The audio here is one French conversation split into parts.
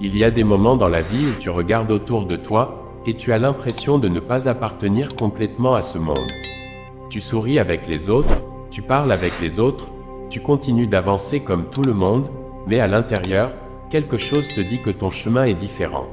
Il y a des moments dans la vie où tu regardes autour de toi, et tu as l'impression de ne pas appartenir complètement à ce monde. Tu souris avec les autres, tu parles avec les autres, tu continues d'avancer comme tout le monde, mais à l'intérieur, quelque chose te dit que ton chemin est différent.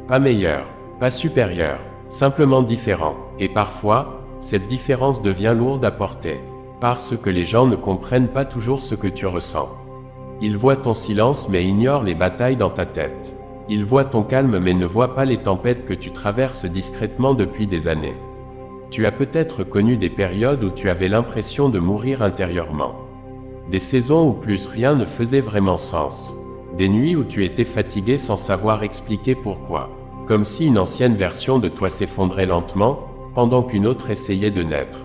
Pas meilleur, pas supérieur, simplement différent. Et parfois, cette différence devient lourde à porter, parce que les gens ne comprennent pas toujours ce que tu ressens. Ils voient ton silence mais ignorent les batailles dans ta tête. Ils voient ton calme mais ne voient pas les tempêtes que tu traverses discrètement depuis des années. Tu as peut-être connu des périodes où tu avais l'impression de mourir intérieurement. Des saisons où plus rien ne faisait vraiment sens. Des nuits où tu étais fatigué sans savoir expliquer pourquoi. Comme si une ancienne version de toi s'effondrait lentement, pendant qu'une autre essayait de naître.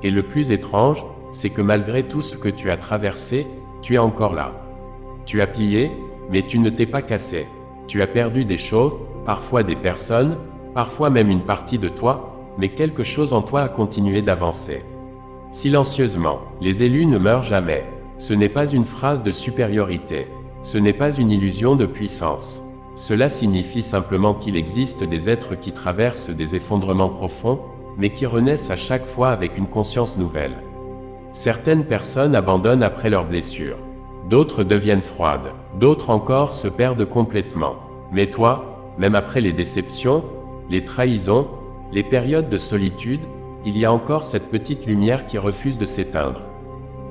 Et le plus étrange, c'est que malgré tout ce que tu as traversé, tu es encore là. Tu as plié, mais tu ne t'es pas cassé. Tu as perdu des choses, parfois des personnes, parfois même une partie de toi, mais quelque chose en toi a continué d'avancer. Silencieusement, les élus ne meurent jamais. Ce n'est pas une phrase de supériorité. Ce n'est pas une illusion de puissance. Cela signifie simplement qu'il existe des êtres qui traversent des effondrements profonds, mais qui renaissent à chaque fois avec une conscience nouvelle. Certaines personnes abandonnent après leurs blessures. D'autres deviennent froides. D'autres encore se perdent complètement. Mais toi, même après les déceptions, les trahisons, les périodes de solitude, il y a encore cette petite lumière qui refuse de s'éteindre.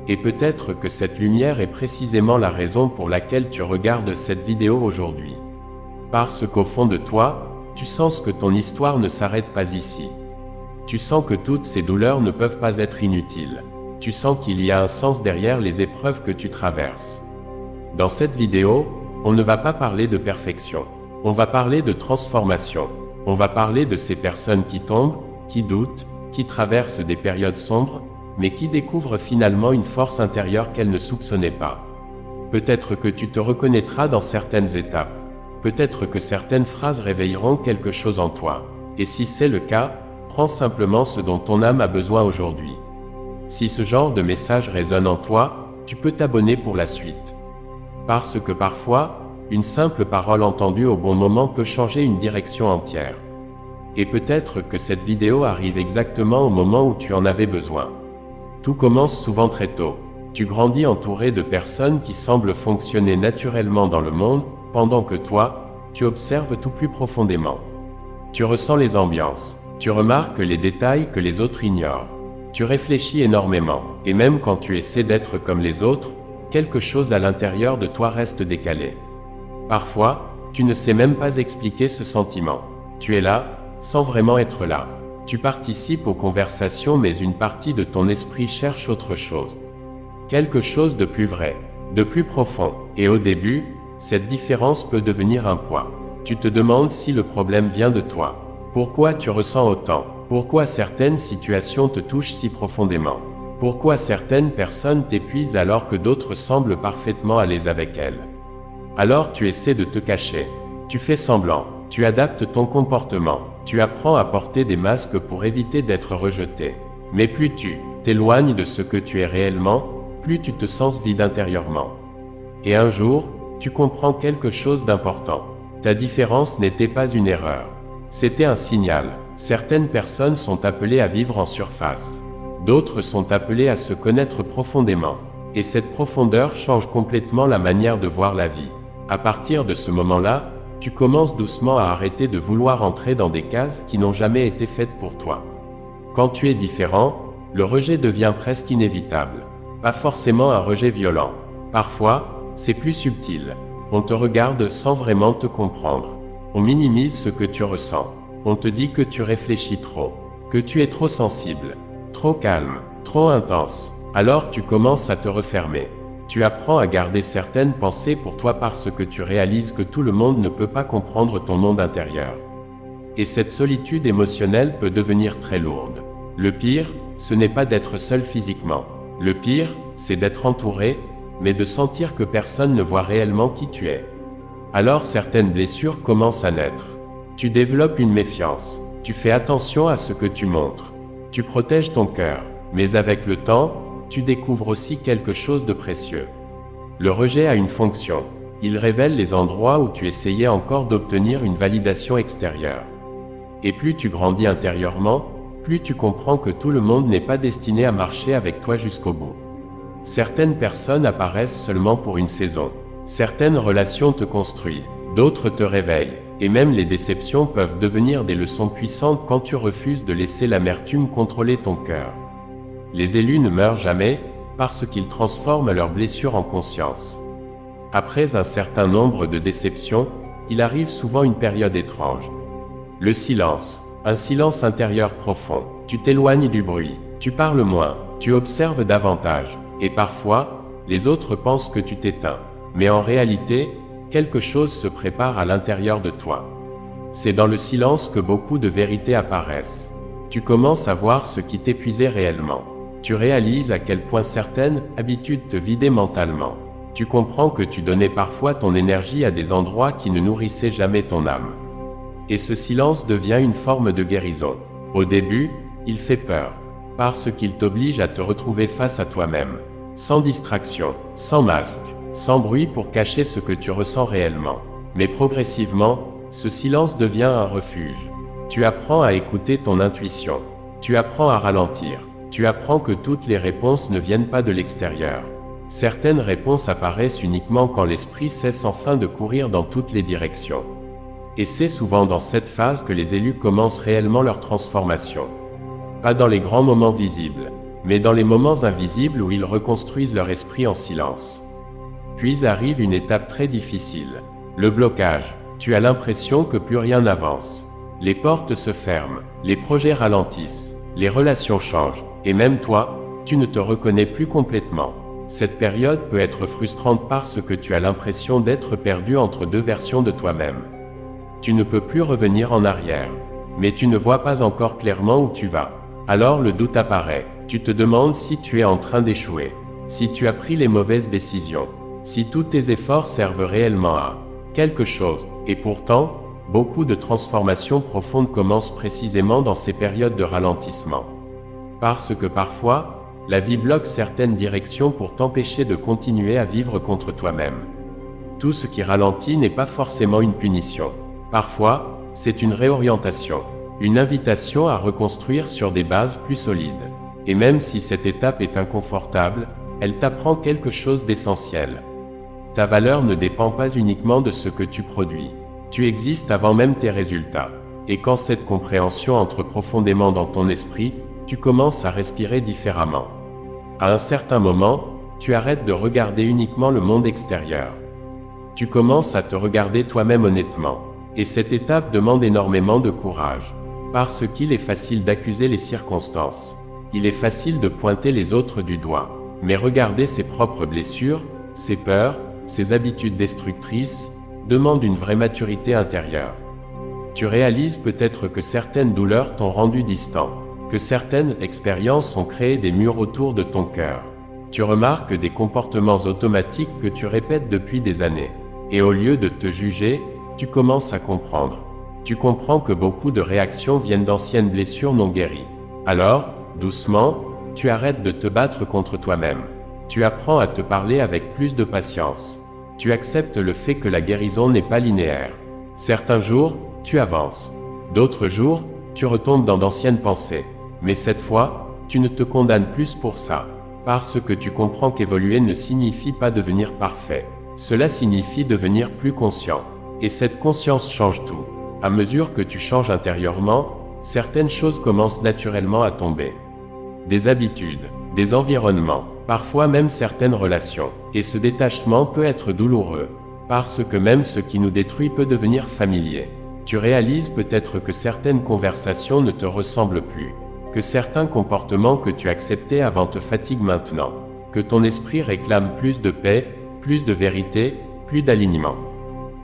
Et peut-être que cette lumière est précisément la raison pour laquelle tu regardes cette vidéo aujourd'hui. Parce qu'au fond de toi, tu sens que ton histoire ne s'arrête pas ici. Tu sens que toutes ces douleurs ne peuvent pas être inutiles. Tu sens qu'il y a un sens derrière les épreuves que tu traverses. Dans cette vidéo, on ne va pas parler de perfection. On va parler de transformation. On va parler de ces personnes qui tombent, qui doutent, qui traversent des périodes sombres, mais qui découvrent finalement une force intérieure qu'elles ne soupçonnaient pas. Peut-être que tu te reconnaîtras dans certaines étapes. Peut-être que certaines phrases réveilleront quelque chose en toi. Et si c'est le cas, prends simplement ce dont ton âme a besoin aujourd'hui. Si ce genre de message résonne en toi, tu peux t'abonner pour la suite. Parce que parfois, une simple parole entendue au bon moment peut changer une direction entière. Et peut-être que cette vidéo arrive exactement au moment où tu en avais besoin. Tout commence souvent très tôt. Tu grandis entouré de personnes qui semblent fonctionner naturellement dans le monde, pendant que toi, tu observes tout plus profondément. Tu ressens les ambiances. Tu remarques les détails que les autres ignorent. Tu réfléchis énormément, et même quand tu essaies d'être comme les autres, quelque chose à l'intérieur de toi reste décalé. Parfois, tu ne sais même pas expliquer ce sentiment. Tu es là, sans vraiment être là. Tu participes aux conversations mais une partie de ton esprit cherche autre chose. Quelque chose de plus vrai, de plus profond. Et au début, cette différence peut devenir un poids. Tu te demandes si le problème vient de toi. Pourquoi tu ressens autant? Pourquoi certaines situations te touchent si profondément? Pourquoi certaines personnes t'épuisent alors que d'autres semblent parfaitement à l'aise avec elles? Alors tu essaies de te cacher. Tu fais semblant. Tu adaptes ton comportement. Tu apprends à porter des masques pour éviter d'être rejeté. Mais plus tu t'éloignes de ce que tu es réellement, plus tu te sens vide intérieurement. Et un jour, tu comprends quelque chose d'important. Ta différence n'était pas une erreur. C'était un signal. Certaines personnes sont appelées à vivre en surface. D'autres sont appelées à se connaître profondément. Et cette profondeur change complètement la manière de voir la vie. À partir de ce moment-là, tu commences doucement à arrêter de vouloir entrer dans des cases qui n'ont jamais été faites pour toi. Quand tu es différent, le rejet devient presque inévitable. Pas forcément un rejet violent. Parfois, c'est plus subtil. On te regarde sans vraiment te comprendre. On minimise ce que tu ressens. On te dit que tu réfléchis trop, que tu es trop sensible, trop calme, trop intense. Alors tu commences à te refermer. Tu apprends à garder certaines pensées pour toi parce que tu réalises que tout le monde ne peut pas comprendre ton monde intérieur. Et cette solitude émotionnelle peut devenir très lourde. Le pire, ce n'est pas d'être seul physiquement. Le pire, c'est d'être entouré, mais de sentir que personne ne voit réellement qui tu es. Alors certaines blessures commencent à naître. Tu développes une méfiance. Tu fais attention à ce que tu montres. Tu protèges ton cœur. Mais avec le temps, tu découvres aussi quelque chose de précieux. Le rejet a une fonction. Il révèle les endroits où tu essayais encore d'obtenir une validation extérieure. Et plus tu grandis intérieurement, plus tu comprends que tout le monde n'est pas destiné à marcher avec toi jusqu'au bout. Certaines personnes apparaissent seulement pour une saison. Certaines relations te construisent, d'autres te réveillent, et même les déceptions peuvent devenir des leçons puissantes quand tu refuses de laisser l'amertume contrôler ton cœur. Les élus ne meurent jamais, parce qu'ils transforment leurs blessures en conscience. Après un certain nombre de déceptions, il arrive souvent une période étrange. Le silence, un silence intérieur profond. Tu t'éloignes du bruit, tu parles moins, tu observes davantage, et parfois, les autres pensent que tu t'éteins. Mais en réalité, quelque chose se prépare à l'intérieur de toi. C'est dans le silence que beaucoup de vérités apparaissent. Tu commences à voir ce qui t'épuisait réellement. Tu réalises à quel point certaines habitudes te vidaient mentalement. Tu comprends que tu donnais parfois ton énergie à des endroits qui ne nourrissaient jamais ton âme. Et ce silence devient une forme de guérison. Au début, il fait peur, parce qu'il t'oblige à te retrouver face à toi-même, sans distraction, sans masque, sans bruit pour cacher ce que tu ressens réellement. Mais progressivement, ce silence devient un refuge. Tu apprends à écouter ton intuition. Tu apprends à ralentir. Tu apprends que toutes les réponses ne viennent pas de l'extérieur. Certaines réponses apparaissent uniquement quand l'esprit cesse enfin de courir dans toutes les directions. Et c'est souvent dans cette phase que les élus commencent réellement leur transformation. Pas dans les grands moments visibles, mais dans les moments invisibles où ils reconstruisent leur esprit en silence. Puis arrive une étape très difficile. Le blocage. Tu as l'impression que plus rien n'avance. Les portes se ferment, les projets ralentissent, les relations changent, et même toi, tu ne te reconnais plus complètement. Cette période peut être frustrante parce que tu as l'impression d'être perdu entre deux versions de toi-même. Tu ne peux plus revenir en arrière, mais tu ne vois pas encore clairement où tu vas. Alors le doute apparaît. Tu te demandes si tu es en train d'échouer, si tu as pris les mauvaises décisions, si tous tes efforts servent réellement à quelque chose. Et pourtant, beaucoup de transformations profondes commencent précisément dans ces périodes de ralentissement. Parce que parfois, la vie bloque certaines directions pour t'empêcher de continuer à vivre contre toi-même. Tout ce qui ralentit n'est pas forcément une punition. Parfois, c'est une réorientation, une invitation à reconstruire sur des bases plus solides. Et même si cette étape est inconfortable, elle t'apprend quelque chose d'essentiel. Ta valeur ne dépend pas uniquement de ce que tu produis. Tu existes avant même tes résultats. Et quand cette compréhension entre profondément dans ton esprit, tu commences à respirer différemment. À un certain moment, tu arrêtes de regarder uniquement le monde extérieur. Tu commences à te regarder toi-même honnêtement. Et cette étape demande énormément de courage. Parce qu'il est facile d'accuser les circonstances. Il est facile de pointer les autres du doigt. Mais regarder ses propres blessures, ses peurs, ses habitudes destructrices, demande une vraie maturité intérieure. Tu réalises peut-être que certaines douleurs t'ont rendu distant, que certaines expériences ont créé des murs autour de ton cœur. Tu remarques des comportements automatiques que tu répètes depuis des années. Et au lieu de te juger, tu commences à comprendre. Tu comprends que beaucoup de réactions viennent d'anciennes blessures non guéries. Alors, doucement, tu arrêtes de te battre contre toi-même. Tu apprends à te parler avec plus de patience. Tu acceptes le fait que la guérison n'est pas linéaire. Certains jours, tu avances. D'autres jours, tu retombes dans d'anciennes pensées. Mais cette fois, tu ne te condamnes plus pour ça. Parce que tu comprends qu'évoluer ne signifie pas devenir parfait. Cela signifie devenir plus conscient. Et cette conscience change tout. À mesure que tu changes intérieurement, certaines choses commencent naturellement à tomber. Des habitudes, des environnements, parfois même certaines relations. Et ce détachement peut être douloureux, parce que même ce qui nous détruit peut devenir familier. Tu réalises peut-être que certaines conversations ne te ressemblent plus, que certains comportements que tu acceptais avant te fatiguent maintenant, que ton esprit réclame plus de paix, plus de vérité, plus d'alignement.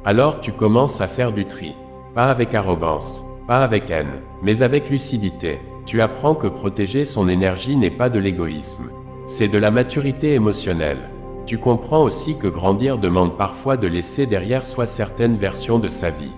Alors tu commences à faire du tri, pas avec arrogance, pas avec haine, mais avec lucidité. Tu apprends que protéger son énergie n'est pas de l'égoïsme, c'est de la maturité émotionnelle. Tu comprends aussi que grandir demande parfois de laisser derrière soi certaines versions de sa vie.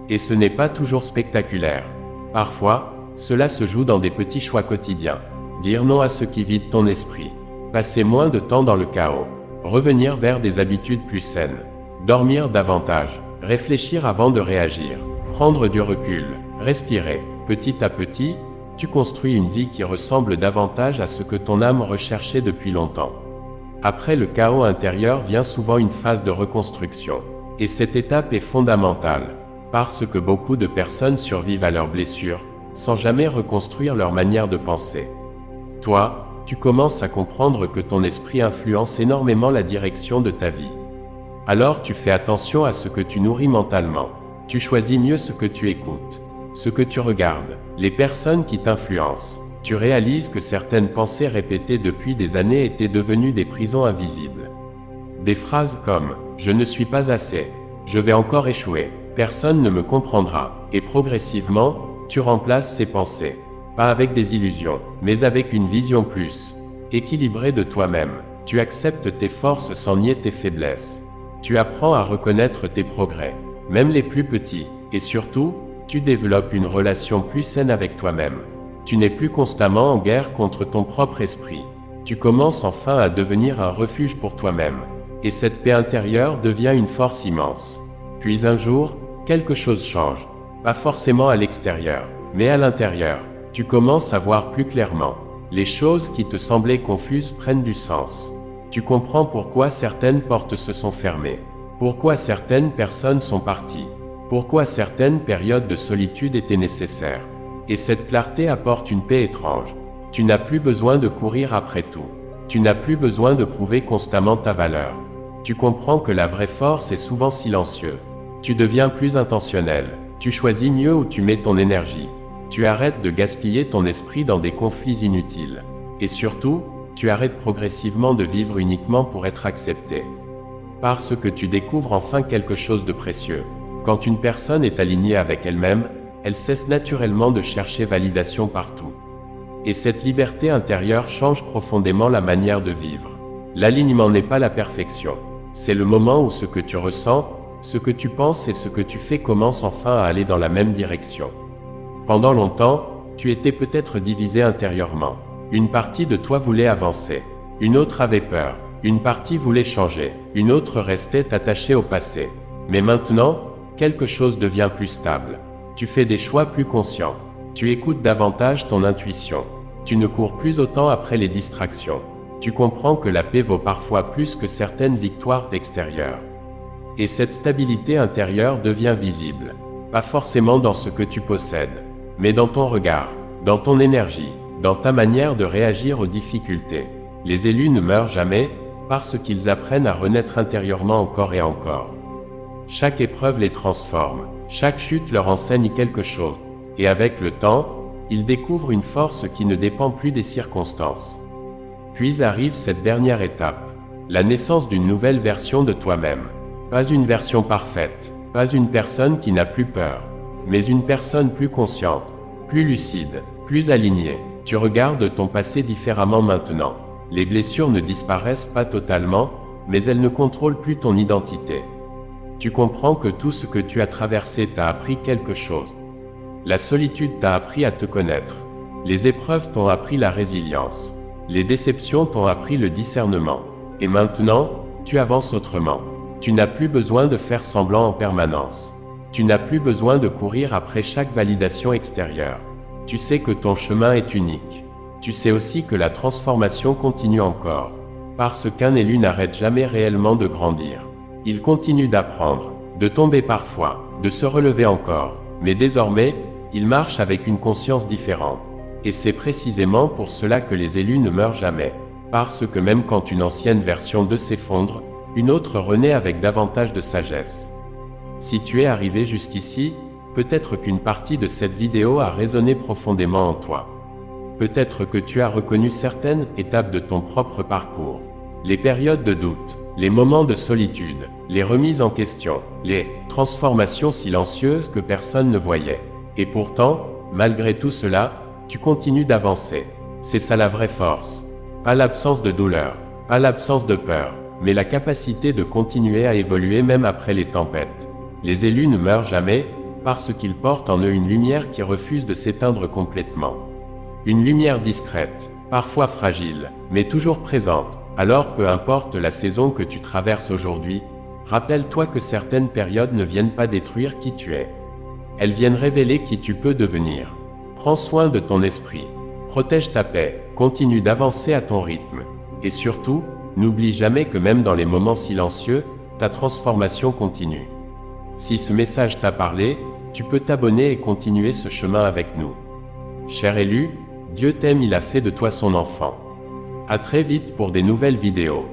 Et ce n'est pas toujours spectaculaire. Parfois, cela se joue dans des petits choix quotidiens. Dire non à ce qui vide ton esprit. Passer moins de temps dans le chaos. Revenir vers des habitudes plus saines. dormir davantage, réfléchir avant de réagir, prendre du recul, respirer. Petit à petit, tu construis une vie qui ressemble davantage à ce que ton âme recherchait depuis longtemps. Après le chaos intérieur vient souvent une phase de reconstruction. Et cette étape est fondamentale, parce que beaucoup de personnes survivent à leurs blessures, sans jamais reconstruire leur manière de penser. Toi, tu commences à comprendre que ton esprit influence énormément la direction de ta vie. Alors tu fais attention à ce que tu nourris mentalement. Tu choisis mieux ce que tu écoutes, ce que tu regardes, les personnes qui t'influencent. Tu réalises que certaines pensées répétées depuis des années étaient devenues des prisons invisibles. Des phrases comme « je ne suis pas assez »,« je vais encore échouer »,« personne ne me comprendra », et progressivement, tu remplaces ces pensées, pas avec des illusions, mais avec une vision plus équilibrée de toi-même. Tu acceptes tes forces sans nier tes faiblesses. Tu apprends à reconnaître tes progrès, même les plus petits, et surtout, tu développes une relation plus saine avec toi-même. Tu n'es plus constamment en guerre contre ton propre esprit. Tu commences enfin à devenir un refuge pour toi-même. Et cette paix intérieure devient une force immense. Puis un jour, quelque chose change. Pas forcément à l'extérieur, mais à l'intérieur. Tu commences à voir plus clairement. Les choses qui te semblaient confuses prennent du sens. Tu comprends pourquoi certaines portes se sont fermées. Pourquoi certaines personnes sont parties. Pourquoi certaines périodes de solitude étaient nécessaires. Et cette clarté apporte une paix étrange. Tu n'as plus besoin de courir après tout. Tu n'as plus besoin de prouver constamment ta valeur. Tu comprends que la vraie force est souvent silencieuse. Tu deviens plus intentionnel. Tu choisis mieux où tu mets ton énergie. Tu arrêtes de gaspiller ton esprit dans des conflits inutiles. Et surtout, tu arrêtes progressivement de vivre uniquement pour être accepté. Parce que tu découvres enfin quelque chose de précieux. Quand une personne est alignée avec elle-même, elle cesse naturellement de chercher validation partout. Et cette liberté intérieure change profondément la manière de vivre. L'alignement n'est pas la perfection. C'est le moment où ce que tu ressens, ce que tu penses et ce que tu fais commencent enfin à aller dans la même direction. Pendant longtemps, tu étais peut-être divisé intérieurement. Une partie de toi voulait avancer. Une autre avait peur. Une partie voulait changer. Une autre restait attachée au passé. Mais maintenant, quelque chose devient plus stable. Tu fais des choix plus conscients. Tu écoutes davantage ton intuition. Tu ne cours plus autant après les distractions. Tu comprends que la paix vaut parfois plus que certaines victoires extérieures. Et cette stabilité intérieure devient visible. Pas forcément dans ce que tu possèdes, mais dans ton regard, dans ton énergie, dans ta manière de réagir aux difficultés. Les élus ne meurent jamais, parce qu'ils apprennent à renaître intérieurement encore et encore. Chaque épreuve les transforme, chaque chute leur enseigne quelque chose, et avec le temps, ils découvrent une force qui ne dépend plus des circonstances. Puis arrive cette dernière étape, la naissance d'une nouvelle version de toi-même. Pas une version parfaite, pas une personne qui n'a plus peur, mais une personne plus consciente, plus lucide, plus alignée. Tu regardes ton passé différemment maintenant. Les blessures ne disparaissent pas totalement, mais elles ne contrôlent plus ton identité. Tu comprends que tout ce que tu as traversé t'a appris quelque chose. La solitude t'a appris à te connaître. Les épreuves t'ont appris la résilience. Les déceptions t'ont appris le discernement. Et maintenant, tu avances autrement. Tu n'as plus besoin de faire semblant en permanence. Tu n'as plus besoin de courir après chaque validation extérieure. Tu sais que ton chemin est unique. Tu sais aussi que la transformation continue encore. Parce qu'un élu n'arrête jamais réellement de grandir. Il continue d'apprendre, de tomber parfois, de se relever encore. Mais désormais, il marche avec une conscience différente. Et c'est précisément pour cela que les élus ne meurent jamais. Parce que même quand une ancienne version d'eux s'effondre, une autre renaît avec davantage de sagesse. Si tu es arrivé jusqu'ici, peut-être qu'une partie de cette vidéo a résonné profondément en toi. Peut-être que tu as reconnu certaines étapes de ton propre parcours. Les périodes de doute, les moments de solitude, les remises en question, les transformations silencieuses que personne ne voyait. Et pourtant, malgré tout cela, tu continues d'avancer. C'est ça la vraie force. Pas l'absence de douleur, pas l'absence de peur, mais la capacité de continuer à évoluer même après les tempêtes. Les élus ne meurent jamais, parce qu'ils portent en eux une lumière qui refuse de s'éteindre complètement. Une lumière discrète, parfois fragile, mais toujours présente. Alors peu importe la saison que tu traverses aujourd'hui, Rappelle-toi que certaines périodes ne viennent pas détruire qui tu es. Elles viennent révéler qui tu peux devenir. Prends soin de ton esprit. Protège ta paix, continue d'avancer à ton rythme. Et surtout, n'oublie jamais que même dans les moments silencieux, ta transformation continue. Si ce message t'a parlé, tu peux t'abonner et continuer ce chemin avec nous. Cher élu, Dieu t'aime, il a fait de toi son enfant. À très vite pour des nouvelles vidéos.